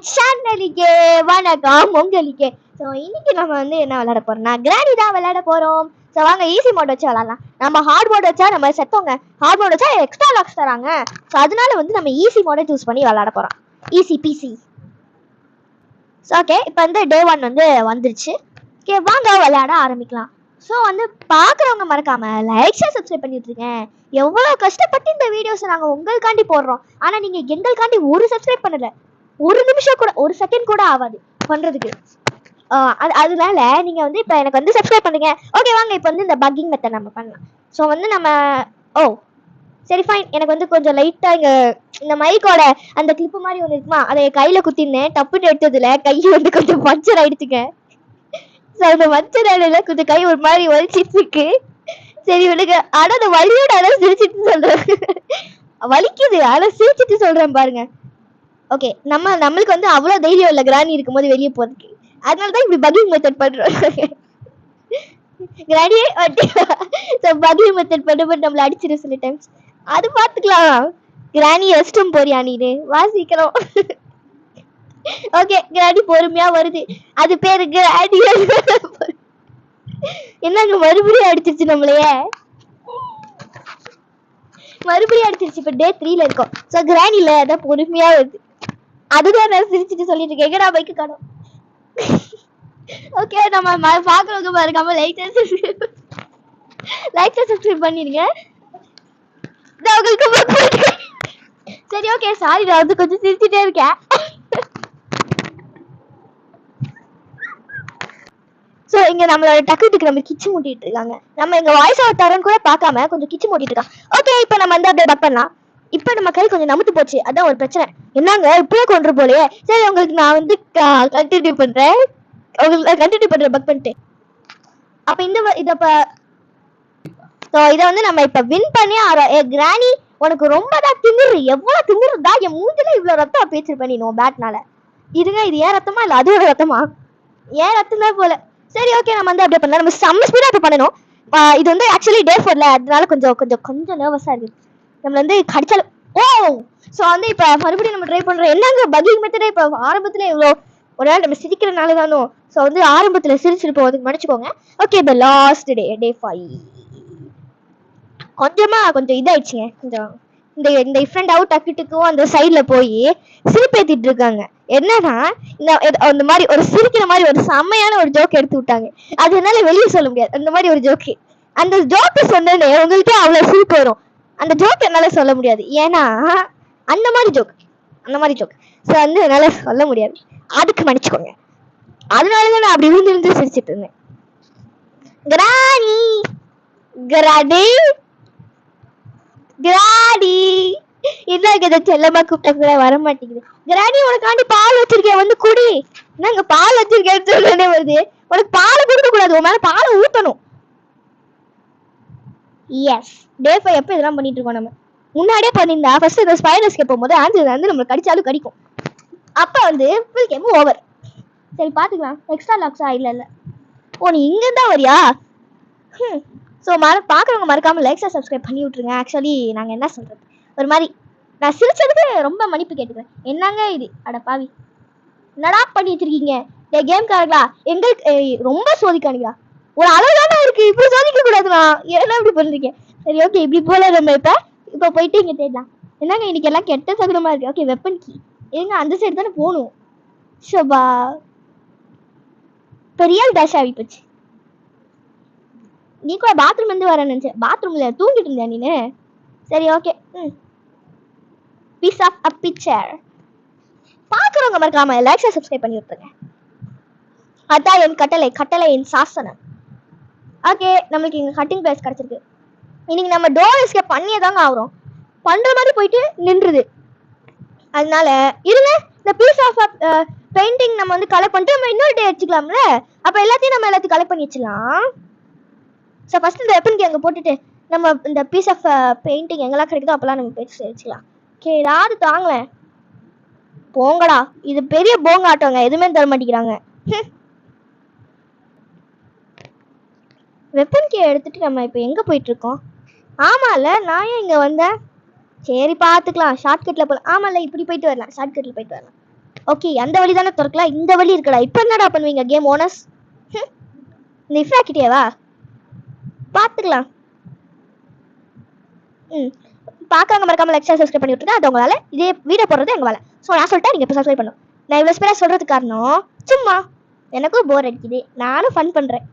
சேனலுக்கு வணக்கம் உங்களுக்கு. ஸோ இன்னைக்கு நம்ம வந்து என்ன விளையாட போறோம்னா கிராணி தான் விளையாட போறோம். ஸோ வாங்க ஈஸி மோட் வச்சு விளையாடலாம். நம்ம ஹார்ட் மோட் வச்சா நம்ம செத்தோங்க. ஹார்ட் மோட் வச்சா எக்ஸ்ட்ரா லாக்ஸ் தராங்க. ஸோ அதனால வந்து நம்ம ஈஸி மோடை சூஸ் பண்ணி விளையாட போறோம். Easy PC. ஸோ ஓகே, இப்போ வந்து டே 1 வந்து வந்துருச்சு. ஓகே வாங்க விளையாட ஆரம்பிக்கலாம். ஸோ வந்து பார்க்குறவங்க மறக்காம லைக் ஷேர் சப்ஸ்கிரைப் பண்ணிட்டு இருக்கேன். எவ்வளோ கஷ்டப்பட்டு இந்த வீடியோஸை நாங்கள் உங்களுக்காண்டி போடுறோம். ஆனால் நீங்கள் எங்களுக்காண்டி ஒரு சப்ஸ்கிரைப் பண்ணல, ஒரு நிமிஷம் கூட, ஒரு செகண்ட் கூட ஆகாது பண்றதுக்கு. அதனால நீங்க வந்து இப்போ எனக்கு வந்து சப்ஸ்கிரைப் பண்ணுங்க. ஓகே வாங்க இப்போ வந்து இந்த பக்கிங் மெத்தட் நம்ம பண்ணலாம். ஸோ வந்து நம்ம சரி ஃபைன். எனக்கு வந்து கொஞ்சம் லைட்டா இங்க இந்த மைக்கோட அந்த கிளிப்பு மாதிரி ஒன்று இருக்குமா, அதை கையில குத்தினேன். டப்புன்னு எடுத்ததுல கை வந்து கொஞ்சம் பஞ்சர் ஆயிடுச்சுங்க. ஸோ அந்த பஞ்சர் ஆயிடுல கொஞ்சம் கை ஒரு மாதிரி வலிச்சிட்டு இருக்கு. சரி விடுங்க. ஆனா அந்த வலியோட ஆனால் சிரிச்சிட்டு சொல்றேன். வலிக்குது ஆனா சிரிச்சிட்டு சொல்றேன் பாருங்க. ஓகே நம்மளுக்கு வந்து அவ்வளோ தைரியம் இல்லை கிராணி இருக்கும்போது வெளியே போறதுக்கு. அதனால தான் இப்படி பக்கிங் மெத்தட் பண்றோம். கிராணியே பக்கிங் மெத்தட் பண்ணும்போது நம்மள அடிச்சிடும் சில டைம்ஸ். அது பார்த்துக்கலாம். கிராணி ரெஸ்டும் போறியா நீனு வாசிக்கிறோம். ஓகே கிராணி பொறுமையா வருது. அது பேரு கிராணி. என்னங்க மறுபடியும் அடிச்சிருச்சு நம்மளையே. மறுபடியும் அடிச்சிருச்சு. இப்போ டே 3ல இருக்கோம். ஸோ கிராணில அதான் பொறுமையா வருது. அதுதான் நான் சிரிச்சுட்டு சொல்லிட்டு இருக்கேன். எங்கடா பைக்கு காணோம். ஓகே நம்ம பார்க்குறவங்க மறக்காம லைக் சப்ஸ்கிரைப் பண்ணிடுங்க. சரி ஓகே சாரி, நான் வந்து கொஞ்சம் சிரிச்சுட்டே இருக்கேன். ஸோ இங்க நம்மளோட டக்குக்கு நம்ம கிச்சு மூட்டிட்டு இருக்காங்க. நம்ம எங்க வாய்ஸ் அவுட் தரன்னு கூட பார்க்காம கொஞ்சம் கிச்சு மூட்டிட்டு இருக்கான். ஓகே இப்போ நம்ம வந்து அப்படியே பக் பண்ணலாம். இப்போ நம்ம கை கொஞ்சம் நமுத்து போச்சு, அதான் ஒரு பிரச்சனை. என்னங்க இப்படியே கொண்டு போலையே. சரி உங்களுக்கு நான் வந்து கண்டினியூ பண்றேன். பக் பண்ணிட்டு அப்ப இதை வந்து நம்ம இப்ப வின் பண்ணி கிராணி உனக்கு ரொம்ப தான் திமிரு. எவ்வளவு திமிருதா என் மூஞ்சில இவ்வளவு ரத்தம் பேச்சு பண்ணினோம் பேட்னால. இருங்க, இது ஏன் ரத்தமா இல்ல அதோட ரத்தமா? ஏன் ரத்தம் தான் போல. சரி ஓகே நம்ம வந்து அப்படியே பண்ணலாம். நம்ம செம்ம ஸ்பீடா இப்ப பண்ணணும். இது வந்து ஆக்சுவலி டே 4ல, அதனால கொஞ்சம் நர்வஸா இருக்கு. நம்ம வந்து கடிச்சாலும் ஸோ வந்து இப்ப மறுபடியும் நம்ம ட்ரை பண்றோம். என்னங்க பக்கிங் மெத்தடே இப்ப ஆரம்பத்துல இவ்வளோ ஒரு நாள் நம்ம சிரிக்கிறனால தானோ. ஸோ வந்து ஆரம்பத்துல சிரிச்சிருப்போம், அதுக்கு மன்னிச்சுக்கோங்க. ஓகே இப்போ லாஸ்ட் டே 5 கொஞ்சம் இதாயிடுச்சுங்க. கொஞ்சம் இந்த டிஃப்ரெண்ட் அவுட் டக்குக்கும் அந்த சைட்ல போய் சிரிப்பேத்திட்டு இருக்காங்க. என்னன்னா அந்த மாதிரி ஒரு சிரிக்கிற மாதிரி ஒரு செம்மையான ஒரு ஜோக் எடுத்து விட்டாங்க. அதனால வெளியே சொல்ல முடியாது. அந்த மாதிரி ஒரு ஜோக்கு, அந்த ஜோக்கு சொன்னேன்னு உங்களுக்கே அவ்வளவு சிரிப்பு வரும். அந்த ஜோக் என்னால சொல்ல முடியாது, ஏன்னா அந்த மாதிரி ஜோக் ஸோ வந்து என்னால சொல்ல முடியாது. அதுக்கு மன்னிச்சுக்கோங்க. அதனாலதான் நான் அப்படி விழுந்து சிரிச்சிட்டு இருந்தேன். கிராணி என்ன செல்லமா கூப்பிட்ட கூட வர மாட்டேங்குது. கிராணி உனக்காண்டி பால் வச்சிருக்கேன், வந்து குடி. என்னங்க பால் வச்சிருக்கேன்னு சொல்லனே வருது. உனக்கு பால் கொடுக்க கூடாது, உன் மேல பாலை ஊத்தணும். எஸ் டே 5 எப்போ இதெல்லாம் பண்ணிட்டு இருக்கோம். நம்ம முன்னாடியே பண்ணியிருந்தா ஃபர்ஸ்ட் இந்த ஸ்பைடர்ஸ்க்கு போகும்போது ஆன்சர் வந்து நம்மளுக்கு கடிச்சாலும் கடிக்கும். அப்ப வந்து ஃபுல் கேம் ஓவர். சரி பாத்துக்கலாம். எக்ஸ்ட்ரா லாக்ஸா இல்ல. ஓ நீ இங்க தான் வரியா? ஸோ பார்க்குறவங்க மறக்காம லைக் சப்ஸ்கிரைப் பண்ணி விட்ருங்க. ஆக்சுவலி நாங்கள் என்ன சொல்கிறது, ஒரு மாதிரி நான் சிரிச்சதுக்கு ரொம்ப மன்னிப்பு கேட்டுக்கிறேன். என்னங்க இது, அட பாவி என்னடா பண்ணி வச்சிருக்கீங்க கேம் காரங்களா? எங்களுக்கு ரொம்ப சோதிக்கானுங்களா? ஒரு அளவு தானே இருக்கு, இப்படி சோதிக்க கூடாதுண்ணா. ஏன்னா இப்படி பண்ணுறீங்க? சரி ஓகே இப்படி போல நம்ம இப்போ போயிட்டு இங்கே தேடலாம். என்னங்க இன்னைக்கு எல்லாம் கெட்ட சகுனமாக இருக்கு. ஓகே வெப்பன் கீ எங்க அந்த சைடு தானே போகணும். ஷோபா பெரிய டேஷ் ஆகி போச்சு. நீ கூட பாத்ரூம் வந்து வர நினைச்சேன். பாத்ரூம்ல தூங்கிட்டு இருந்தியா நீனு? சரி okay. Piece of a picture. பார்க்குறவங்க மறக்காம லைக் சப்ஸ்கிரைப் பண்ணி விட்டுருங்க. அதான் என் கட்டளை என் சாசனம். ஓகே நம்மளுக்கு இங்க கட்டிங் பிளேஸ் கிடைச்சிருக்கு. இன்னைக்கு நம்ம டோர் எஸ்கேப் பண்ணியே தாங்க ஆகிறோம். பண்ற மாதிரி போயிட்டு நின்றுது. அதனால இருங்க, இந்த பீஸ் ஆஃப் பெயிண்டிங் நம்ம வந்து கலெக்ட் பண்ணிட்டு நம்ம இன்னொரு டே வச்சுக்கலாம்ல. அப்ப எல்லாத்தையும் கலெக்ட் பண்ணி வச்சுக்கலாம். ஸோ ஃபர்ஸ்ட் இந்த வெப்பன் அங்கே போட்டுட்டு நம்ம இந்த பீஸ் ஆஃப் பெயிண்டிங் எங்கெல்லாம் கிடைக்குதோ அப்பெல்லாம் நம்ம பேசி வச்சுக்கலாம். ஓகே ஏதாவது தாங்களேன். போங்கடா, இது பெரிய போங்காட்டவங்க, எதுவுமே தர மாட்டேங்கிறாங்க. வெப்பன் கே எடுத்துட்டு நம்ம இப்போ எங்கே போயிட்டு இருக்கோம்? ஆமால நான் ஏன் இங்கே வந்தேன்? சரி பார்த்துக்கலாம். ஷார்ட்கட்டில் போகலாம். ஆமாம்ல இப்படி போயிட்டு வரலாம், ஷார்ட்கட்டில் போயிட்டு வரலாம். ஓகே அந்த வழி தானே திறக்கலாம், இந்த வழி இருக்கடா. இப்போ என்னடா பண்ணுவீங்க கேம் ஓனர்ஸ்? இந்த இஃப்ரா கிட்டேவா பார்த்துக்கலாம். பார்க்காம மறக்காம லைக் ஷேர் சப்ஸ்கிரைப் பண்ணி விட்டுருங்க. அது உங்களால இதே வீடியோ போடுறது எங்க வேலை. ஸோ நான் சொல்லிட்டேன், நீங்கள் இப்போ சப்ஸ்கிரைப் பண்ணணும். நான் இவ்வளோ ஸ்பீடாக சொல்கிறதுக்கு காரணம் சும்மா எனக்கும் போர் அடிக்குது, நானும் ஃபன் பண்ணுறேன்.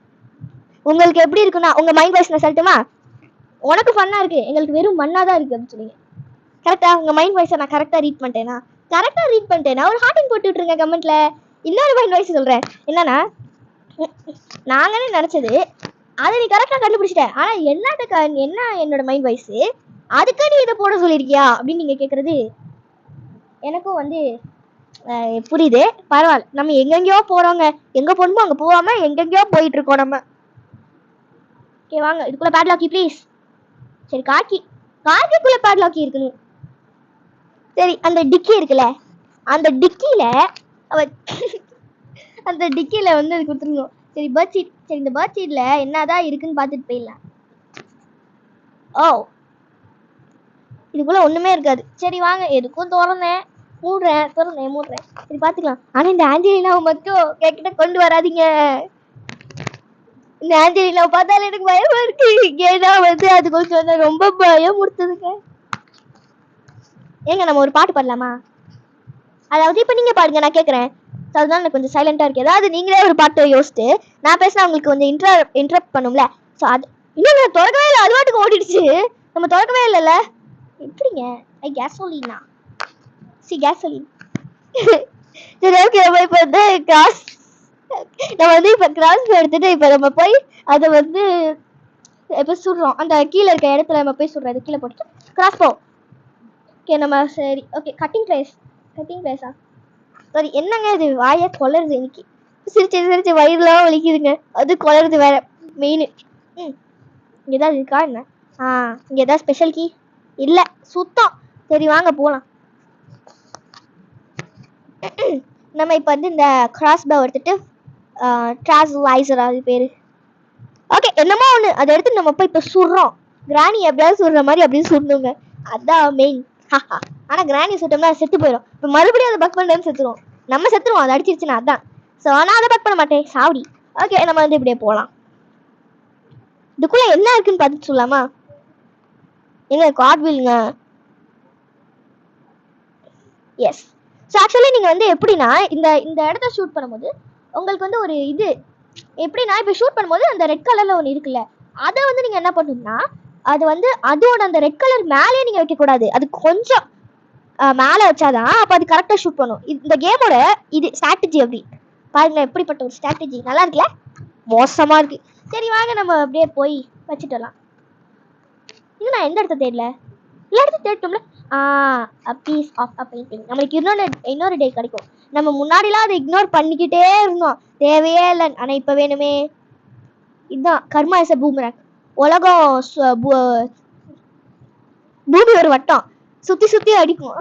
உங்களுக்கு எப்படி இருக்குன்னா உங்கள் மைண்ட் வாய்ஸ் நான் சொல்லட்டுமா? உனக்கு ஃபன்னாக இருக்குது, எங்களுக்கு வெறும் மண்ணாக தான் இருக்குது அப்படின்னு சொல்லுங்க. கரெக்டாக உங்கள் மைண்ட் வாய்ஸை நான் கரெக்டாக ரீட் பண்ணிட்டேனா? கரெக்டாக ரீட் பண்ணிட்டேனா? ஒரு ஹார்ட்டிங் போட்டு விட்டுருங்க கமெண்ட்டில். இன்னொரு மைண்ட் வாய்ஸ் சொல்கிறேன் என்னன்னா, நாங்களே நினச்சது அதை நீ கரெக்டாக கண்டுபிடிச்சிட்டேன். ஆனால் என்ன என்னோட மைண்ட் வாய்ஸு அதுக்கு நீ இதை போட சொல்லியிருக்கியா அப்படின்னு நீங்கள் கேட்குறது எனக்கும் வந்து புரியுது. பரவாயில்ல, நம்ம எங்கெங்கேயோ போகிறோங்க, எங்கே போகணுமோ அங்கே போகாமல் எங்கெங்கேயோ போயிட்டு இருக்கோம் நம்ம. ஓகே வாங்க, இதுக்குள்ளே பேட்லாக்கி ப்ளீஸ். சரி காக்கிக்குள்ளே பேட்லாக்கி இருக்கணும். சரி அந்த டிக்கி இருக்குல்ல, அந்த டிக்கியில் அந்த டிக்கியில் வந்து அது கொடுத்துருக்கணும். சரி பர்த் சீட், சரி இந்த பர்த் சீட்டில் என்னதான் இருக்குன்னு பார்த்துட்டு போயிடலாம். ஓ இதுக்குள்ள ஒண்ணுமே இருக்காது. சரி வாங்க, எதுக்கும் திறந்தேன் மூடுறேன். சரி பார்த்துக்கலாம். ஆனால் இந்த ஆஞ்சலினாவை மட்டும் என்கிட்ட கொண்டு வராதிங்க. இந்த ஆஞ்சலினாவை பார்த்தாலே எனக்கு பயமா இருக்கு. ஏன்னா வந்து அது கொஞ்சம் ரொம்ப பயம் கொடுத்ததுங்க. ஏங்க நம்ம ஒரு பாட்டு பாடலாமா? அதாவது இப்போ நீங்கள் பாடுங்க, நான் கேட்குறேன். அதுதான் எனக்கு கொஞ்சம் சைலண்டாக இருக்கு. ஏதாவது நீங்களே ஒரு பாட்டு யோசிச்சுட்டு நான் பேசினா உங்களுக்கு கொஞ்சம் இன்டரப்ட் பண்ணும்ல. ஸோ அது இன்னும் திறக்கவே இல்லை, அது பாட்டுக்கு ஓடிடுச்சு. நம்ம திறக்கவே இல்லைல்ல, எப்படிங்க? Gasolina gasoline. சரி ஓகே, நம்ம இப்போ வந்து கிராஸ் எடுத்துட்டு இப்போ நம்ம போய் அதை வந்து இப்போ சுடுறோம். அந்த கீழே இருக்க இடத்துல நம்ம போய் சுடுறோம். அது கீழே போட்டுட்டு கிராஸ் போ. ஓகே நம்ம சரி ஓகே கட்டிங் பிளேஸா? சரி என்னங்க இது வாயை கொலருது இன்னைக்கு. சிரிச்சு வயிறுலாம் வலிக்குதுங்க, அது கொலருது வேற மெயின். இங்கே ஏதாவது இருக்கா என்ன? இங்கே ஏதாவது ஸ்பெஷல் கீ இல்லை சுத்தம். சரி வாங்க போகலாம். நம்ம இப்போ வந்து இந்த கிராஸ் பவ் எடுத்துட்டு ட்ராஸ்லைசர் அது பேர். ஓகே என்னமோ ஒன்று அதை எடுத்து நம்ம போய் இப்போ சுடுறோம். கிராணி எப்படியாவது சுடுற மாதிரி அப்படின்னு சுடணுங்க, அதான் மெயின். ஆனால் கிராணி சுட்டோம்னா செத்து போயிடும். இப்போ மறுபடியும் அதை பக் பண்ண செத்துருவோம். நம்ம செத்துருவோம் அதை அடிச்சிருச்சுன்னா, அதான். ஸோ நான் அதை பக் பண்ண மாட்டேன் சாவடி. ஓகே நம்ம வந்து இப்படியே போகலாம். இதுக்குள்ள என்ன இருக்குன்னு பார்த்துட்டு சொல்லலாமா? எங்க கார்ட்வீலுங்க. எஸ். ஸோ ஆக்சுவலி நீங்கள் வந்து எப்படின்னா இந்த இடத்த ஷூட் பண்ணும்போது உங்களுக்கு வந்து ஒரு இது எப்படின்னா, இப்போ ஷூட் பண்ணும்போது அந்த ரெட் கலரில் ஒன்று இருக்குல்ல, அதை வந்து நீங்கள் என்ன பண்ணணும்னா அது வந்து அதோட அந்த ரெட் கலர் மேலேயே நீங்கள் வைக்கக்கூடாது. அது கொஞ்சம் மேலே வச்சாதான் அப்போ அது கரெக்டாக ஷூட் பண்ணும். இந்த கேமோட இது ஸ்ட்ராட்டஜி. அப்படி பாருங்க, எப்படிப்பட்ட ஒரு ஸ்ட்ராட்டஜி. நல்லா இருக்குல்ல? மோசமாக இருக்கு. சரி வாங்க நம்ம அப்படியே போய் வச்சுட்டு வரலாம். இது நான் எந்த இடத்த தேடல, எல்லா இடத்த தேடிட்டோம்ல. a piece of a painting. நம்மளுக்கு இன்னொரு டே கிடைக்கும். நம்ம முன்னாடிலாம் அதை இக்னோர் பண்ணிக்கிட்டே இருந்தோம், தேவையே இல்லை. ஆனால் இப்போ வேணுமே. இதுதான் கர்மா இஸ் a boomerang. உலகம் பூமி ஒரு வட்டம் சுத்தி அடிக்கும்.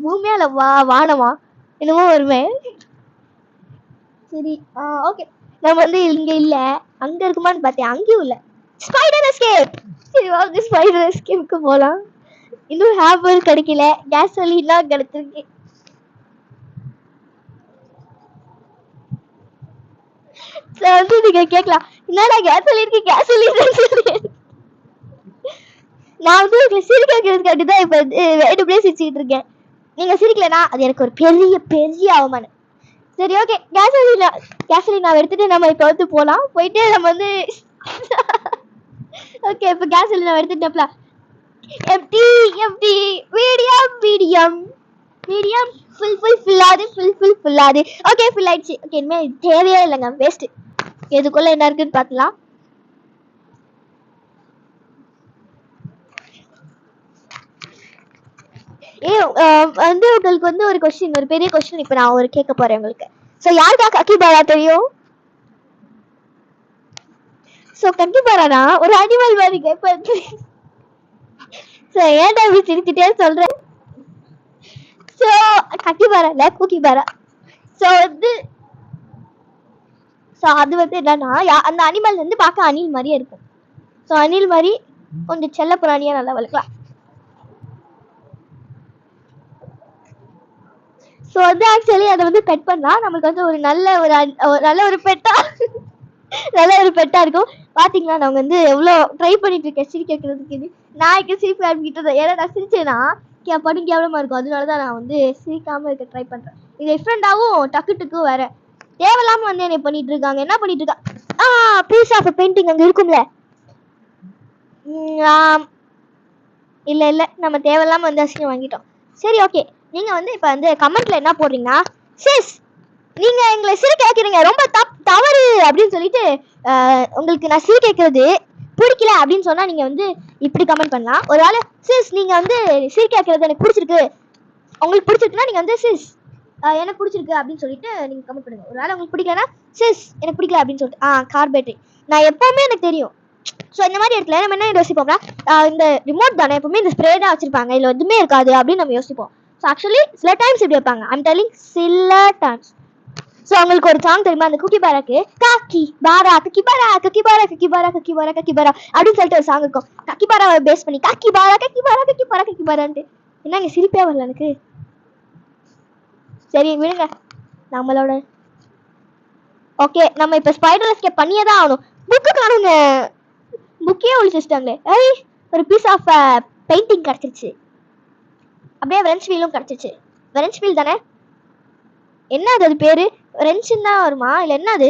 பூமியால வானமா என்னமோ வருமே. சரி ஓகே நம்ம வந்து இங்க இல்ல, அங்க இருக்குமான்னு பார்த்தேன், அங்கேயும் இல்லை. Spider escape. சரி வாங்க ஸ்பைடர் எஸ்கேப்க்கு போகலாம். இன்னும் ஹேப்பர் கிடைக்கல, கேசோலின்லாம் கிடைச்சிருக்கு. வந்து நீங்க கேட்கலாம், என்னடா கேசோலின். நான் வந்து உங்களுக்கு சிரிக்க வைக்கிறதுக்காண்டி தான் இப்போ வேணும்னே சிரிச்சுக்கிட்டு இருக்கேன். நீங்க சிரிக்கலனா அது எனக்கு ஒரு பெரிய அவமானம். சரி ஓகே கேசோலினா எடுத்துட்டு நம்ம இப்போ வந்து போகலாம். போயிட்டு நம்ம வந்து ஓகே இப்போ கேசோலினா எடுத்துட்டோம்ல. எம்டி மீடியம் ஃபுல்லாது. ஓகே ஃபுல் ஆயிடுச்சு. ஓகே இனிமேல் தேவையே இல்லைங்க, வேஸ்ட். எதுக்குள்ள என்ன இருக்குன்னு பார்க்கலாம். வந்து உங்களுக்கு வந்து ஒரு கொஸ்டின், ஒரு பெரிய கொஸ்டின் இப்போ நான் ஒரு கேட்க போறேன் உங்களுக்கு. ஸோ யாருக்கா கக்கிபாரா தெரியும்? ஸோ கக்கிபாரானா ஒரு அனிமல் மாதிரி கேட்பேன். ஸோ ஏன்டா இப்படி சிரிச்சுட்டே சொல்றேன்? ஸோ கக்கிபாரா இல்லை கூக்கிபாரா. ஸோ வந்து அது வந்து என்னன்னா அந்த அனிமல் வந்து பார்க்க அணில் மாதிரியே இருக்கும். ஸோ அணில் மாதிரி கொஞ்சம் செல்ல பிராணியா நல்லா வளர்க்கலாம். ஸோ வந்து ஆக்சுவலி அதை வந்து பெட் பண்ணலாம் நம்மளுக்கு வந்து ஒரு நல்ல ஒரு பெட்டா நல்ல ஒரு பெட்டா இருக்கும். பாத்தீங்களா நான் வந்து எவ்வளோ ட்ரை பண்ணிட்டு இருக்கேன் சிரிக்க வைக்கிறதுக்கு. நாய்க்கு சிரிப்பு காமிக்கிட்டு ஏன்னா நான் சிரிச்சேன்னா படும் கேவலமா இருக்கும். அதனாலதான் நான் வந்து சிரிக்காம இருக்க ட்ரை பண்றேன். இது டிஃப்ரெண்டாவும் டக்கு வேற தேவையில்லாம வந்து என்ன பண்ணிட்டு இருக்காங்க. என்ன பண்ணிட்டு இருக்கா பீஸ் ஆஃப் பெயிண்டிங் அங்க இருக்கும்ல. இல்ல நம்ம தேவையில்லாம வந்து அசிங்கம் வாங்கிட்டோம். சரி ஓகே, நீங்க வந்து இப்ப வந்து கமெண்ட்ல என்ன போடுறீங்கன்னா, சிஸ் நீங்க எங்களை சிரிக்க வைக்கிறீங்க ரொம்ப தவறு அப்படின்னு சொல்லிட்டு உங்களுக்கு நான் சிரிக்க வைக்கிறது பிடிக்கல அப்படின்னு சொன்னா நீங்க வந்து இப்படி கமெண்ட் பண்ணலாம். ஒருவேளை சிஸ் நீங்க வந்து சிரிக்க வைக்கிறது எனக்கு பிடிச்சிருக்கு, உங்களுக்கு பிடிச்சிருக்குன்னா நீங்க வந்து சிஸ் எனக்கு பிடிச்சிருக்கு அப்படின்னு சொல்லிட்டு நீங்க கமெண்ட் பண்ணுங்க. ஒருவேளை உங்களுக்கு பிடிக்கலன்னா சிஸ் எனக்கு பிடிக்கல அப்படின்னு சொல்லிட்டு கார்பேட்டரி நான் எப்பவுமே எனக்கு தெரியும். ஸோ இந்த மாதிரி இடத்துல நம்ம என்ன யோசிப்போம்னா இந்த ரிமோட் தானே எப்பவுமே இந்த ஸ்ப்ரே தான் வச்சிருப்பாங்க, இதுல எதுவுமே இருக்காது அப்படின்னு நம்ம யோசிப்போம். ஸோ ஆக்சுவலி சில டைம்ஸ் இப்படி வைப்பாங்க. ஐம் டெல்லிங் சில டைம்ஸ். ஸோ அவங்களுக்கு ஒரு சாங் தெரியுமா, அந்த குக்கி பாராக்கு காக்கி பாரா கக்கி பாரா கக்கி பாரா கக்கி பாரா கக்கி பாரா கக்கி பாரா அப்படின்னு சொல்லிட்டு ஒரு சாங் இருக்கும். கக்கி பாராவை பேஸ் பண்ணி காக்கி பாரா கக்கி பாரா கக்கி பாரா கக்கி பாரான்ட்டு என்னங்க சிரிப்பே வரல எனக்கு. சரி விடுங்க நம்மளோட. ஓகே நம்ம இப்ப ஸ்பைடர் எஸ்கேப் பண்ணியே தான் ஆகணும். புக்கு காணுங்க, புக்கே ஒழிச்சிட்டாங்களே. ஒரு பீஸ் ஆஃப் பெயிண்டிங் கிடைச்சிருச்சு. அப்படியே வெரன்ஸ் வீலும் கிடைச்சிருச்சு. வெரன்ஸ் வீல் தானே, என்ன அது பேரு ரென்ச்சுன்னு தான் வருமா இல்லை என்ன அது?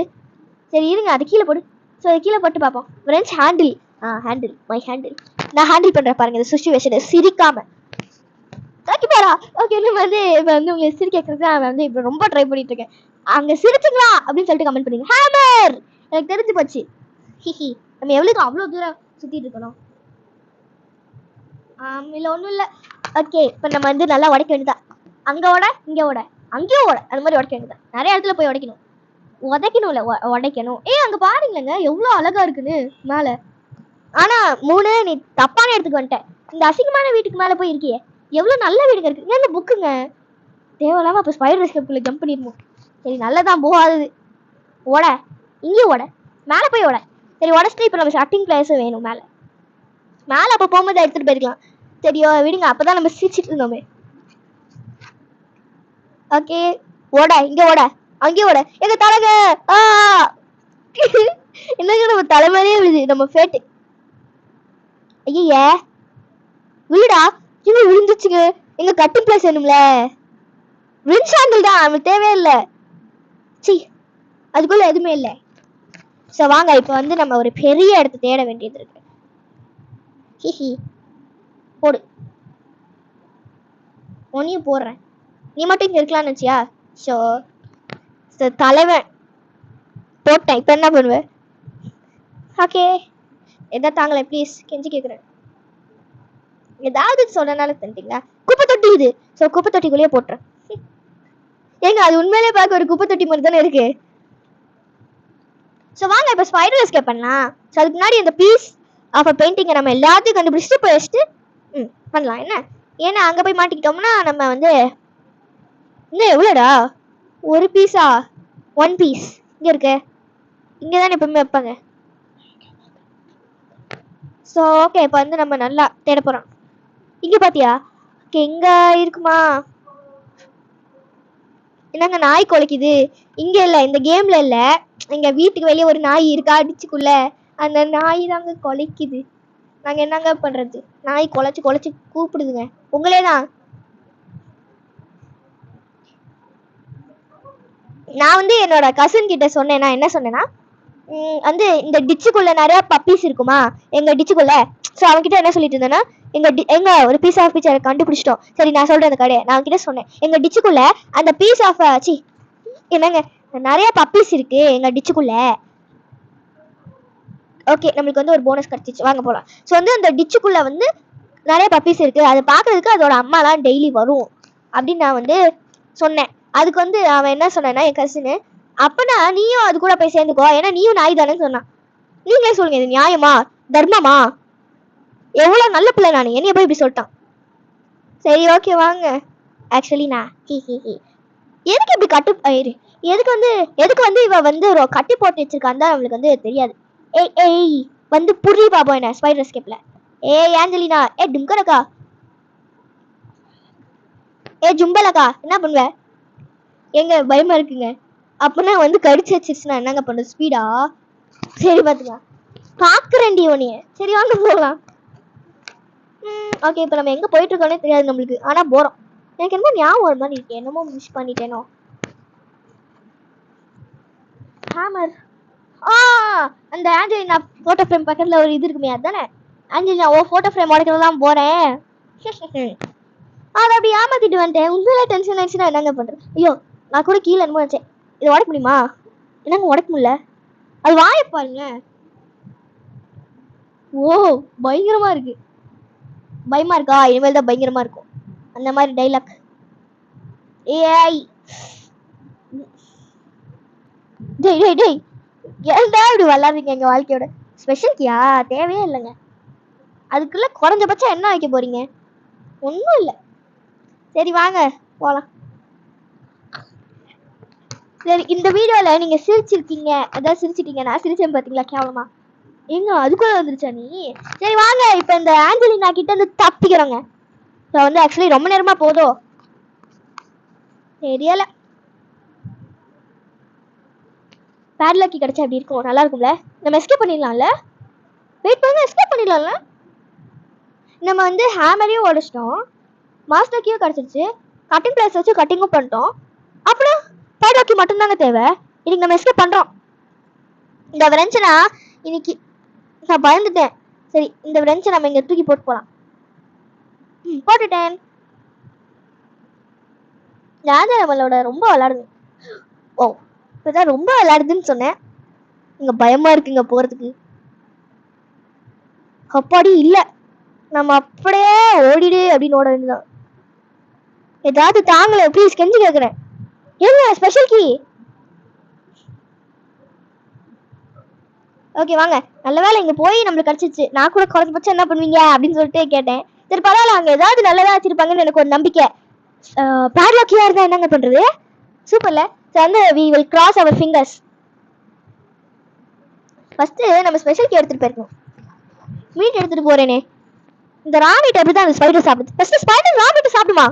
சரி இருங்க அது கீழே போடு. ஸோ அது கீழே போட்டு பார்ப்போம். Wrench handle, handle my handle நான் ஹேண்டில் பண்ணுறேன் பாருங்க இந்த சுச்சுவேஷனை சிரிக்காம. பாரா ஓகே நம்ம வந்து இப்போ வந்து உங்களை சிரிக்க வைக்கிறது நான் வந்து இப்போ ரொம்ப ட்ரை பண்ணிட்டு இருக்கேன். அங்கே சிரிச்சுங்களா அப்படின்னு சொல்லிட்டு கமெண்ட் பண்ணுங்க. ஹேமர் எனக்கு தெரிஞ்சு போச்சு. ஹிஹி நம்ம எவ்வளோக்கு அவ்வளோ தூரம் சுற்றிட்டு இருக்கணும். இல்லை ஒன்றும் இல்லை. ஓகே இப்போ நம்ம வந்து நல்லா உடைக்க வேண்டியதான். அங்கே ஓட இங்கே ஓட அங்கேயும் ஓட அந்த மாதிரி உடைக்க வேண்டியதான். நிறைய இடத்துல போய் உடைக்கணும். உதைக்கணும் இல்லை உடைக்கணும். அங்கே பாருங்களேங்க எவ்வளோ அழகா இருக்குன்னு மேலே. ஆனால் மூணு நீ தப்பான இடத்துக்கு வந்துட்டேன். இந்த அசிங்கமான வீட்டுக்கு மேலே போய் இருக்கியே, எவ்வளோ நல்ல வீடுங்க இருக்கு. ஏன் புக்குங்க தேவையில்லாமல் அப்போ ஸ்பைடர் எஸ்கேப்புக்குள்ள ஜம்ப் பண்ணிடுவோம். சரி நல்லதான் போகாது. ஓட இங்கேயும் ஓட மேலே போய் ஓட. சரி உடச்சிட்டு இப்போ நம்ம ஸ்டார்டிங் பிளேஸும் வேணும் மேலே. மேலே அப்போ போகும்போது எடுத்துகிட்டு போயிருக்கலாம். சரியோ விடுங்க, அப்போ தான் நம்ம சிரிச்சிட்டு இருந்தோமே. ஓகே ஓட இங்கே ஓட அங்கேயும் ஓட. எங்க தலைங்க என்னங்க நம்ம தலைமையே விழுது நம்ம ஃபேட்டு. ஐயா விழுடா இங்க விழுந்துச்சுங்க. எங்க கட்டிங் பிளேஸ் வேணும்ல. வின் சாண்டில் தான் நமக்கு தேவையில்லை. சி அதுக்குள்ள எதுவுமே இல்லை. ஸோ வாங்க இப்போ வந்து நம்ம ஒரு பெரிய இடத்த தேட வேண்டியது இருக்கு. ஹிஹி போடு ஒன்னையும் போடுறேன். நீ மட்டும் இங்கே இருக்கலாம்னு வச்சியா? ஸோ தலைவன் போட்டேன். இப்போ என்ன பண்ணுவேன்? ஓகே எதா தாங்களே ப்ளீஸ் கெஞ்சி கேட்குறேன். ஏதாவது சொல்றனால தந்துட்டீங்களா? குப்பை தொட்டி இது. ஸோ குப்பை தொட்டிக்குள்ளேயே போட்டுறேன். ஏங்க அது உண்மையிலே பார்க்க ஒரு குப்பை தொட்டி மாதிரி தானே இருக்கு. ஸோ வாங்க இப்போ ஸ்பைடர் எஸ்கேப் பண்ணலாம். ஸோ அதுக்கு முன்னாடி இந்த பீஸ் ஆஃப் பெயிண்டிங்கை நம்ம எல்லாத்தையும் கண்டுபிடிச்சிட்டு போய் வச்சுட்டு பண்ணலாம் என்ன. ஏன்னா அங்கே போய் மாட்டிக்கிட்டோம்னா நம்ம வந்து இன்னும் எவ்வளோடா ஒரு பீஸா? ஒன் பீஸ் இங்கே இருக்கு. இங்கே தானே எப்பவுமே வைப்பாங்க. ஸோ ஓகே இப்போ வந்து நம்ம நல்லா தேட போகிறோம். இங்கே பார்த்தியா? ஓகே இங்கே இருக்குமா? என்னங்க நாய் குலைக்குது. இங்கே இல்லை, இந்த கேமில் இல்லை, எங்கள் வீட்டுக்கு வெளியே ஒரு நாய் இருக்கா அடிச்சுக்குள்ள. அந்த நாய் தாங்க குலைக்குது. நாங்கள் என்னங்க பண்ணுறது? நாய் குலைச்சி குலைச்சி கூப்பிடுதுங்க. உங்களே தான். நான் வந்து என்னோட கசின் கிட்ட சொன்னேன். நான் என்ன சொன்னேன்னா வந்து இந்த டிச்சுக்குள்ள நிறைய பப்பீஸ் இருக்குமா எங்க டிச்சுக்குள்ள. ஸோ அவன்கிட்ட என்ன சொல்லிட்டு இருந்தேன்னா எங்க ஒரு பீஸ் ஆஃப் பிச்சரை கண்டுபிடிச்சிட்டோம். சரி நான் சொல்றேன் அந்த கடையை. நான் கிட்ட சொன்னேன் எங்க டிச்சுக்குள்ள அந்த பீஸ் ஆஃப் என்னங்க நிறைய பப்பீஸ் இருக்கு எங்க டிச்சுக்குள்ள. ஓகே நம்மளுக்கு வந்து ஒரு போனஸ் கிடைச்சிச்சு, வாங்க போகலாம். ஸோ வந்து அந்த டிச்சுக்குள்ள வந்து நிறைய பப்பீஸ் இருக்கு, அதை பார்க்கறதுக்கு அதோட அம்மாலாம் டெய்லி வரும் அப்படின்னு நான் வந்து சொன்னேன். அதுக்கு வந்து அவன் என்ன சொன்னான்னா என் கசினு, அப்பனா நீயும் அது கூட போய் சேர்ந்துக்கோ, ஏன்னா நீயும் நாய் தானே சொன்னான். நீங்களே சொல்லுங்க இது நியாயமா தர்மமா? எவ்வளோ நல்ல பிள்ளை நான், என்னைய போய் இப்படி சொல்லிட்டான். சரி ஓகே வாங்க. ஆக்சுவலி நான் எதுக்கு இப்படி எதுக்கு வந்து இவ வந்து ஒரு கட்டி போட்டு வச்சிருக்கான் தான் அவளுக்கு வந்து தெரியாது. ஏய் வந்து புரி பாபா என்ன ஸ்பைடர் எஸ்கேப்ல. ஆஞ்சலினா டும்கரக்கா ஜும்பலக்கா என்ன பண்ணுவ? எங்க பயமா இருக்குங்க. அப்பனா வந்து கடிச்சு வச்சிருச்சுன்னா என்னங்க பண்றது? ஸ்பீடா சரி பாத்துக்கலாம். பாக்குறேன்டி உனிய. சரி வாங்க போகலாம். ஓகே, இப்போ நம்ம எங்க போயிட்டு இருக்கோம்னே தெரியாது நம்மளுக்கு. ஆனா போறோம். எனக்கு என்ன ஞாபகம் ஒரு மாதிரி இருக்கு. என்னமோ மிஸ் பண்ணிட்டேனோ. ஹேமர். அந்த ஆஞ்சலினா போட்டோ ஃப்ரேம் பக்கத்துல ஒரு இது இருக்குமே அதானே? ஆஞ்சலினா போட்டோ ஃப்ரேம் உடைக்கிறதுலாம் போறேன். அதை அப்படி ஏமாத்திட்டு வந்துட்டேன். உண்மையிலே டென்ஷன் ஆயிடுச்சுன்னா என்னங்க பண்றது? ஐயோ, நான் கூட கீழே என்னமோ வச்சேன். இதை உடைக்க முடியுமா? என்னங்க உடைக்க முடியல. அது வாய பாருங்க. ஓ, பயங்கரமா இருக்கு. பயமா இருக்கா? இனிமேல் தான் பயங்கரமா இருக்கும். அந்த மாதிரி டைலாக். ஏய் டேய் டேய் டேய், ஏன்டா இப்படி விளாடுறீங்க எங்க வாழ்க்கையோட? ஸ்பெஷல்கியா தேவையே இல்லைங்க. அதுக்குள்ள குறைஞ்சபட்சம் என்ன வைக்க போறீங்க? ஒன்றும் இல்லை. சரி வாங்க போலாம். சரி, இந்த வீடியோல நீங்க சிரிச்சிருக்கீங்க, அதாவது சிரிச்சிட்டீங்க. நான் சிரிச்சேன் பாத்தீங்களா கேவலமா? எங்க அதுக்குள்ள வந்துருச்சா நீ? சரி வாங்க, இப்ப இந்த ஆஞ்சலினா கிட்ட இருந்து தப்பிக்கிறோங்க. வந்து ஆக்சுவலி ரொம்ப நேரமா போதோ தெரியல. பேட்லாக்கி கிடைச்சா எப்படி இருக்கும்? நல்லா இருக்கும்ல. நம்ம எஸ்கேப் பண்ணிடலாம்ல. வெயிட் பண்ணுங்க, எஸ்கேப் பண்ணிடலாம்ல. நம்ம வந்து ஹேமரையும் உடைச்சிட்டோம், மாஸ்டர் கீயும் கிடைச்சிருச்சு, கட்டிங் பிளேஸ் வச்சு கட்டிங்கும் பண்ணிட்டோம். அப்புறம் பேட்லாக்கி மட்டும்தாங்க தேவை. இன்னைக்கு நம்ம எஸ்கேப் பண்றோம். இந்த விரஞ்சனா இன்னைக்கு நான் பயந்துட்டேன். சரி, இந்த விரஞ்சை நம்ம இங்க தூக்கி போட்டு போலாம். போட்டுட்டேன். ராஜா நம்மளோட ரொம்ப விளையாடுது. ஓ, இப்பதான் ரொம்ப விளையாடுதுன்னு சொன்னேன். இங்க பயமா இருக்குங்க போறதுக்கு. அப்பாடி இல்ல, நம்ம அப்படியே ஓடிடு அப்படின்னு ஓட வேண்டியதான். ஏதாவது தாங்களே ப்ளீஸ், கெஞ்சி கேக்குறேன். ஏங்க ஸ்பெஷல் கீ. ஓகே வாங்க. நல்ல வேலை இங்க போய் நம்மளுக்கு கிடைச்சிச்சு. நான் கூட குறைஞ்சபட்சம் என்ன பண்ணுவீங்க அப்படின்னு சொல்லிட்டு கேட்டேன். சரி பரவாயில்ல, அங்க ஏதாவது நல்லதா வச்சிருப்பாங்கன்னு எனக்கு ஒரு நம்பிக்கை. பேட்லாக்கியா இருந்தா என்னங்க பண்றது? சூப்பர்ல. வந்து we will cross our fingers. First நம்ம ஸ்பெஷல் கீ எடுத்துட்டு போயிருக்கோம். மீட் எடுத்துட்டு போறேனே. இந்த ராமிட் எப்படி தான் அந்த ஸ்பைடர் சாப்பிடுது? ஃபர்ஸ்ட் ஸ்பைடர் ராமிட் சாப்பிடுமா?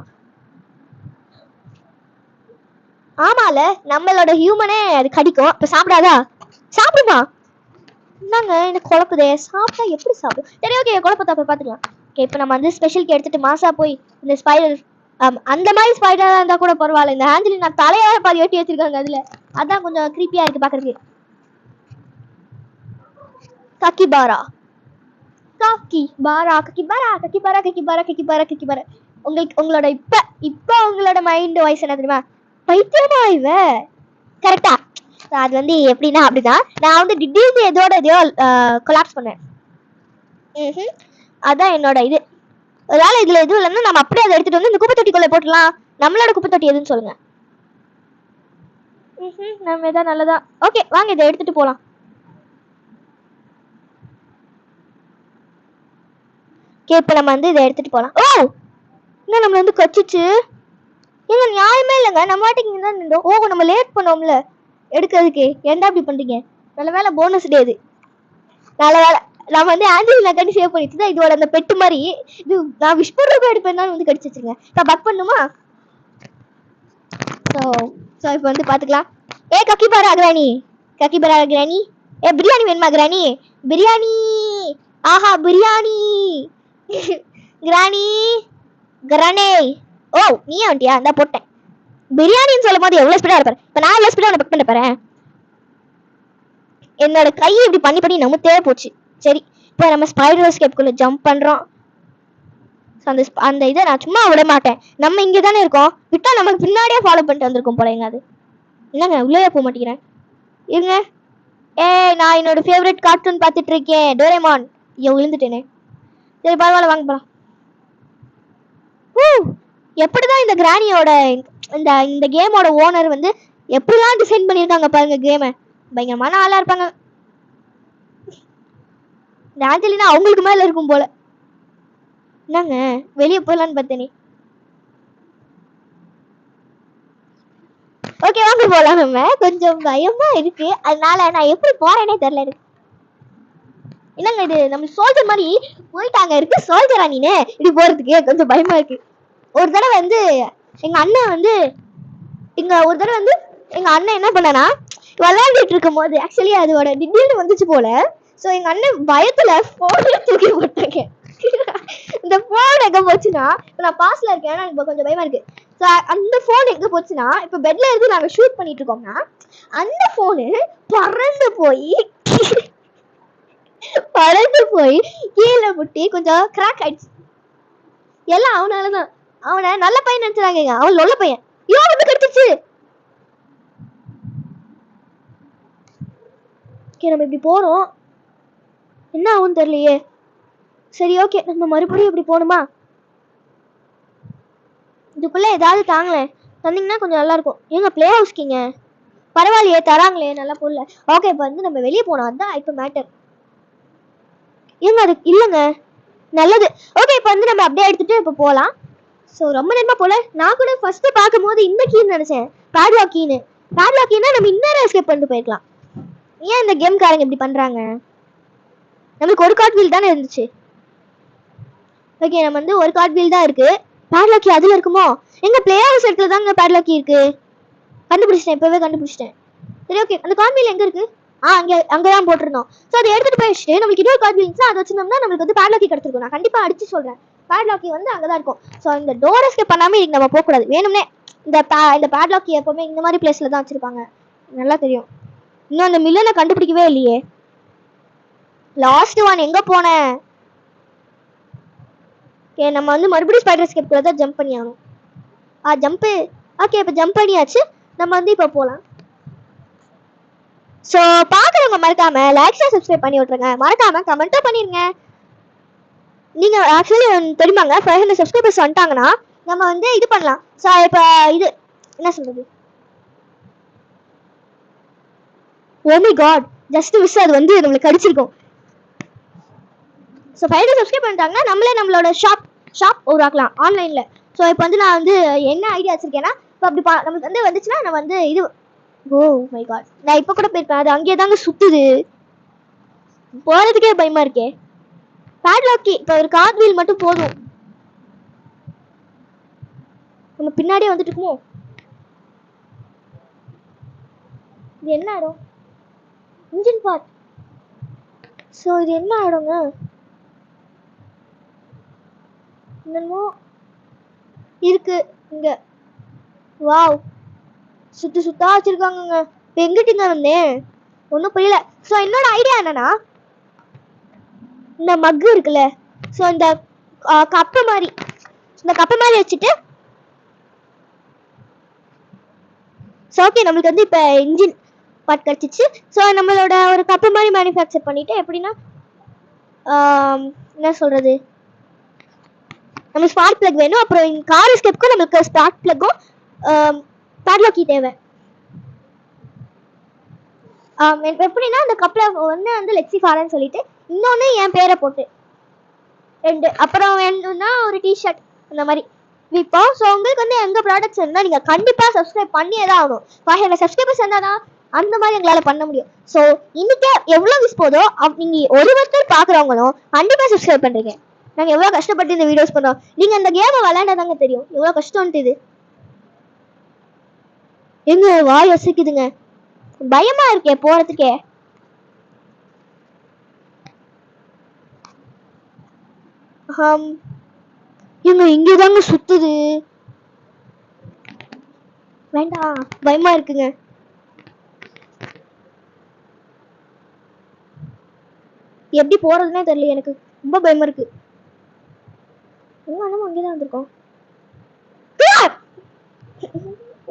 ஆமால, நம்மளோட ஹியூமனே அது கடிக்கும். அப்ப சாப்பிடாதா? சாப்பிடுமா? என்னங்க எனக்கு குழப்புதே. சாப்பிட்டா எப்படி சாப்பிடும்? சரி ஓகே, குழப்பத்தை அப்ப பாத்துக்கலாம். ஓகே, இப்போ நம்ம வந்து ஸ்பெஷல் கீ எடுத்துட்டு மாசா போய் இந்த ஸ்பைடர், அந்த மாதிரி ஸ்பைடரா இருந்தா கூட பரவாயில்ல. இந்த ஆஞ்சலினா தலையா பாதி வெட்டி வச்சிருக்காங்க அதுல. அதான் கொஞ்சம் கிரீப்பியா இருக்கு பாக்குறதுக்கு. கக்கிபாரா கக்கிபாரா கக்கிபாரா கக்கிபாரா கக்கிபாரா கக்கிபாரா கக்கிபாரா. உங்களுக்கு உங்களோட இப்ப உங்களோட மைண்ட் வாய்ஸ் என்ன தெரியுமா? பைத்தியமா இவ. கரெக்டா? அது வந்து எப்படின்னா அப்படிதான். நான் வந்து திடீர்னு எதையோ கொலாப்ஸ் பண்ணேன். அதான் என்னோட இது. ஒருவேளை இதுல எதுவும் இல்லைன்னா நம்ம அப்படியே அதை எடுத்துட்டு வந்து இந்த குப்பை தொட்டிக்குள்ள போட்டுலாம். நம்மளோட குப்பை தொட்டி எதுன்னு சொல்லுங்க. நம்ம ஏதாவது நல்லதா. ஓகே வாங்க, இதை எடுத்துட்டு போலாம். இப்ப நம்ம வந்து இதை எடுத்துட்டு போலாம். ஓ, என்ன நம்மள வந்து கச்சிச்சு? ஏங்க நியாயமே இல்லைங்க. நம்ம வாட்டிக்கு இங்க தான் நின்றோம். ஓ, நம்ம லேட் பண்ணோம்ல எடுக்கிறதுக்கு. ஏன்டா இப்படி பண்றீங்க? நல்ல வேலை போனஸ் டே இது. நல்ல வேலை நான் வந்து ஆஞ்சலினா கட்டி சேவ் பண்ணிட்டு தான் இதோட அந்த பெட்டு மாதிரி. இது நான் விஸ்பர் ரூபா எடுப்பேன் தான் வந்து கடிச்சு வச்சிருங்க. இப்போ பக் பண்ணுமா? ஸோ இப்போ வந்து பார்த்துக்கலாம். ஏ கக்கிபாரா கிராணி, கக்கிபாரா கிராணி. ஏ பிரியாணி வேணுமா கிராணி? பிரியாணி. ஆஹா பிரியாணி. கிராணி கிரானே. ஓ நீ வந்துட்டியா? இந்த போட்டேன். பிரியாணின்னு சொல்லும் போது எவ்வளவு ஸ்பீடா இருப்பாரு. இப்போ நான் எவ்வளவு ஸ்பீடா பக் பண்ண போறேன். என்னோட கை இப்படி பண்ணி பண்ணி நமத்தே போச்சு. சரி, இப்போ நம்ம ஸ்பைடர் எஸ்கேப்குள்ள ஜம்ப் பண்றோம். அந்த இதை நான் சும்மா விட மாட்டேன். நம்ம இங்கே தானே இருக்கோம், விட்டா நமக்கு பின்னாடியே ஃபாலோ பண்ணிட்டு வந்திருக்கோம் போல. எங்க அது என்னங்க உள்ளே போக மாட்டேங்கிறேன். இருங்க. நான் என்னோட ஃபேவரட் கார்ட்டூன் பார்த்துட்டு இருக்கேன், டோரேமான். ஐயோ விழுந்துட்டேனே. சரி பரவாயில்ல, வாங்க போலாம். எப்படிதான் இந்த கிரானியோட இந்த கேமோட ஓனர் வந்து எப்படிலாம் டிசைன் பண்ணியிருக்காங்க பாருங்க கேமை. பயங்கரமான ஆளா இருப்பாங்க. இந்த ஆஞ்சலினா அவங்களுக்கு மேல இருக்கும் போல. என்னங்க வெளியே போகலான்னு பார்த்தேனே. ஓகே வாங்க போலாம். நம்ம கொஞ்சம் பயமா இருக்கு, அதனால நான் எப்படி போறேனே தெரியல எனக்கு. என்னங்க இது நம்ம சோல்ஜர் மாதிரி போயிட்டாங்க இருக்கு. சோல்ஜரா நீனு இப்படி போறதுக்கு கொஞ்சம் பயமா இருக்கு. ஒரு தடவை வந்து எங்க அண்ணன் வந்து இங்க ஒரு தடவை வந்து எங்க அண்ணன் என்ன பண்ணனா விளையாண்டுட்டு இருக்கும் போது ஆக்சுவலி அதோட திடீர்னு வந்துச்சு போல. ஸோ எங்க அண்ணன் பயத்துல போனே தூக்கி போட்டாங்க. இந்த போன் எங்க போச்சுன்னா நான் பாஸ்ல இருக்கேன், எனக்கு இப்போ கொஞ்சம் பயமா இருக்கு. ஸோ அந்த போன் எங்க போச்சுன்னா இப்போ பெட்ல இருந்து நாங்க ஷூட் பண்ணிட்டு இருக்கோம்னா அந்த போனு பறந்து போய் கீழே முட்டி கொஞ்சம் கிராக் ஆயிடுச்சு. எல்லாம் அவனாலதான். அவனை நல்ல பையன் நினைச்சாங்க, அவன் நல்ல பையன். ஐயோ வந்து கடிச்சிச்சு. நம்ம இப்படி போறோம், என்ன ஆகும் தெரியலையே. சரி ஓகே, நம்ம மறுபடியும் இப்படி போகணுமா? இதுக்குள்ள ஏதாவது தாங்களே, தந்தீங்கன்னா கொஞ்சம் நல்லா இருக்கும். ஏங்க பிளே ஹவுஸ்கிங்க பரவாயில்லையே, தராங்களே நல்ல பொருள். ஓகே இப்போ வந்து நம்ம வெளியே போனோம், அதுதான் இப்போ மேட்டர். ஏங்க அது இல்லைங்க, நல்லது. ஓகே இப்போ வந்து நம்ம அப்படியே எடுத்துட்டு இப்போ போகலாம். ஸோ ரொம்ப நேரமா போல. நான் கூட ஃபர்ஸ்ட் பார்க்கும்போது இந்த கீன்னு நினைச்சேன், பேட்லாக் கீன்னு. பேட்லாக் கீன்னா நம்ம இன்னொரு எஸ்கேப் பண்ணிட்டு போயிருக்கலாம். ஏன் இந்த கேம் காரங்க இப்படி பண்றாங்க? நம்மளுக்கு ஒரு கார்ட் வீல் தானே இருந்துச்சு. ஓகே நம்ம வந்து ஒரு கார்ட் வீல் தான் இருக்கு. பேட்லாக் கீ அதுல இருக்குமோ? எங்க பிளே ஹவுஸ் இடத்துல தாங்க பேட்லாக் கீ இருக்கு. கண்டுபிடிச்சிட்டேன், இப்பவே கண்டுபிடிச்சிட்டேன். சரி ஓகே, அந்த கார்ட் வீல் எங்க இருக்கு? அங்கதான் போட்டிருந்தோம். ஸோ அதை எடுத்துட்டு போயிடுச்சு. நம்மளுக்கு இன்னொரு கார்ட் வீல் அதை வச்சிருந்தோம்னா நம்மளுக்கு வந்து பேட்லாக் கீ கிடைச்சிருக்கும். நான் கண்டிப்பா அடிச்சு சொல்றேன், பேட்லாக் கீ வந்து அங்கதான் இருக்கும். ஸோ இந்த டோர் எஸ்கேப் பண்ணாம இதுக்கு நம்ம போகக்கூடாது. வேணும்னே இந்த பேட்லாக் கீ எப்பவுமே இந்த மாதிரி பிளேஸ்ல தான் வச்சிருப்பாங்க, நல்லா தெரியும். இன்னும் அந்த மில்லனை கண்டுபிடிக்கவே இல்லையே. லாஸ்ட் ஒன் எங்க போனேன்? ஓகே நம்ம வந்து மறுபடியும் ஸ்பைடர் எஸ்கேப்குள்ள தான் ஜம்ப் பண்ணி ஆகணும். ஜம்ப்பு. ஓகே இப்போ ஜம்ப் பண்ணியாச்சு. நம்ம வந்து இப்போ போகலாம். ஸோ பார்க்குறவங்க மறக்காம லைக் ஷேர் சப்ஸ்கிரைப் பண்ணி விட்ருங்க. மறக்காம கமெண்ட்டும் பண்ணிருங்க. நீங்க ஆக்சுவலி தெரியுமாங்க 500 சப்ஸ்கிரைபர்ஸ் வந்துட்டாங்கன்னா நம்ம வந்து இது பண்ணலாம். ஸோ இப்போ இது என்ன சொல்றது, oh my god, just miss, அது வந்து நம்மளுக்கு கடிச்சிருக்கும். ஸோ 500 சப்ஸ்கிரைப் பண்ணிட்டாங்கன்னா நம்மளே நம்மளோட ஷாப் உருவாக்கலாம் ஆன்லைன்ல. ஸோ இப்போ வந்து நான் வந்து என்ன ஐடியா வச்சிருக்கேன்னா, இப்போ அப்படி நமக்கு வந்து வந்துச்சுன்னா நம்ம வந்து இது, ஓ மை காட், நான் இப்போ கூட போயிருப்பேன், அது அங்கேயே தாங்க சுத்துது, போறதுக்கே பயமா இருக்கே. பேட்லாக் கீ இப்போ ஒரு கார்ட் வீல் மட்டும் போதும். நம்ம பின்னாடியே வந்துட்டு இருக்குமோ? இது என்ன இடம்? Engine part. ஸோ இது என்ன இடங்க? என்னமோ இருக்கு இங்க. வாவ், சுத்தா வச்சிருக்காங்க. இப்போ எங்கிட்டங்க வந்தேன் ஒன்றும் புரியல. ஸோ என்னோட ஐடியா என்னன்னா, இந்த மக்கு இருக்குல்ல, ஸோ இந்த கப்பு மாதிரி வச்சுட்டு, ஸோ ஓகே நம்மளுக்கு வந்து இப்போ இன்ஜின் பார்ட் கிடச்சிச்சு. ஸோ நம்மளோட ஒரு கப்பு மாதிரி மேனுஃபேக்சர் பண்ணிட்டு, எப்படின்னா என்ன சொல்றது, நம்ம ஸ்பார்க் பிளக் வேணும். அப்புறம் கார் எஸ்கேப்க்கும் நம்மளுக்கு ஸ்பார்க் பிளக்கும் பேட்லாக் கீ தேவை. எப்படின்னா அந்த கப்பில் ஒன்று வந்து லெக்ஸி ஃபாரன்னு சொல்லிட்டு, இன்னொன்று என் பேரை போட்டு 2, அப்புறம் வேணும்னா ஒரு டிஷர்ட் அந்த மாதிரி விற்போம். ஸோ உங்களுக்கு வந்து எங்கள் ப்ராடக்ட்ஸ் இருந்தால் நீங்கள் கண்டிப்பாக சப்ஸ்கிரைப் பண்ணியே தான் ஆகணும். 500 சப்ஸ்கிரைபர்ஸ் இருந்தால் தான் அந்த மாதிரி எங்களால் பண்ண முடியும். ஸோ இன்னைக்கு எவ்வளோ மிஸ் போதோ நீங்கள் ஒருத்தர் பார்க்குறவங்களும் கண்டிப்பாக சப்ஸ்கிரைப் பண்ணுறீங்க. நாங்கள் எவ்வளோ கஷ்டப்பட்டு இந்த வீடியோஸ் பண்ணுறோம். நீங்கள் இந்த கேமை விளையாண்டாதாங்க தெரியும் எவ்வளோ கஷ்டம்ட்டு. இது எங்க வாய் வசிக்குதுங்க, பயமா இருக்கே போறதுக்கே. இவங்க இங்கதாங்க சுத்துது, வேண்டாம் பயமா இருக்குங்க. எப்படி போறதுன்னே தெரியல, எனக்கு ரொம்ப பயமா இருக்கு. அங்கேதான் வந்திருக்கோம்.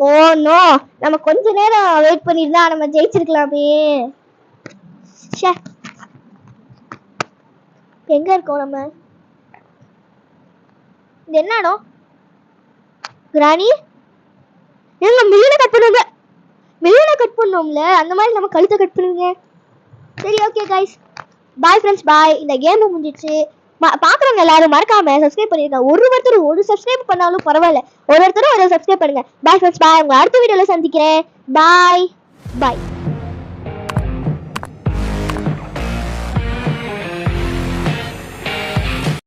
ஓ நோ, நம்ம கொஞ்ச நேரம் வெயிட் பண்ணிருந்தா நம்ம ஜெயிச்சிருக்கலாமே. எங்க இருக்கோம் நம்ம? இது என்ன இடம்? கிராணி எங்க மில்லியனை கட் பண்ணுங்க, மில்லியனை கட் பண்ணோம்ல அந்த மாதிரி நம்ம கழுத்தை கட் பண்ணுங்க. சரி ஓகே கைஸ், பாய் ஃப்ரெண்ட்ஸ், பாய். இந்த கேம் முடிஞ்சிச்சு. பாக்குறவங்க எல்லாரும் மறக்காம சப்ஸ்கிரைப் பண்ணிருங்க. ஒருத்தர் ஒரு சப்ஸ்கிரைப் பண்ணாலும் பரவாயில்ல, ஒருத்தரும் ஒரு சப்ஸ்கிரைப் பண்ணுங்க. பாய் ஃப்ரெண்ட்ஸ், பாய். உங்களை அடுத்த வீடியோல சந்திக்கிறேன். பாய் பாய்.